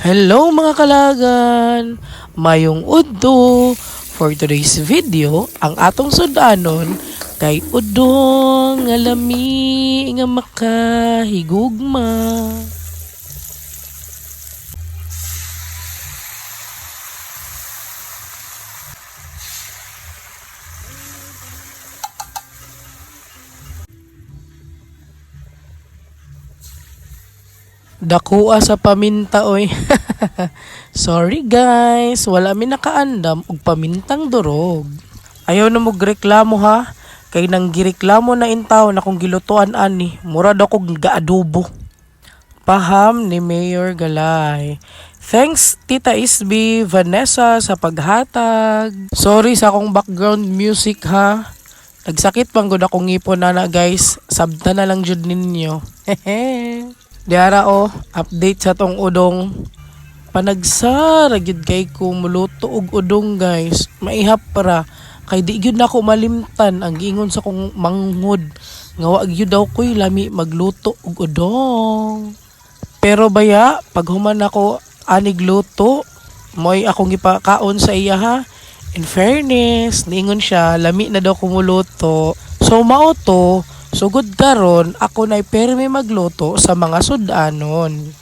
Hello mga kalagan! Mayong udto! For today's video, ang atong sudanon kay udong nga lami nga makahigugma. Dakua sa paminta oy. Sorry guys, wala mi nakaandam og pamintang durog. Ayaw na mo reklamo ha. Kay nang gireklamo na intaw na kung gilutuan ani, murad ako gaadobo. Paham ni Mayor Galay. Thanks Tita Isby, Vanessa sa paghatag. Sorry sa akong background music ha. Nagsakit pang gud akong ngipon na guys. Sabta na lang jud ninyo. Hehe. Diara update sa tong udong. Panagsara gyud kay ko muluto og udong guys. Maihap para kay di gyud nako malimtan ang giingon sa kong manghod. Nga wa gyud daw koy lami magluto og udong. Pero baya pag human ako anig luto, moy akong gipakaon sa iya ha. In fairness, niingon siya lami na daw kumuluto. So mao to, sugod karon ako nay permi magluto sa mga sudanon.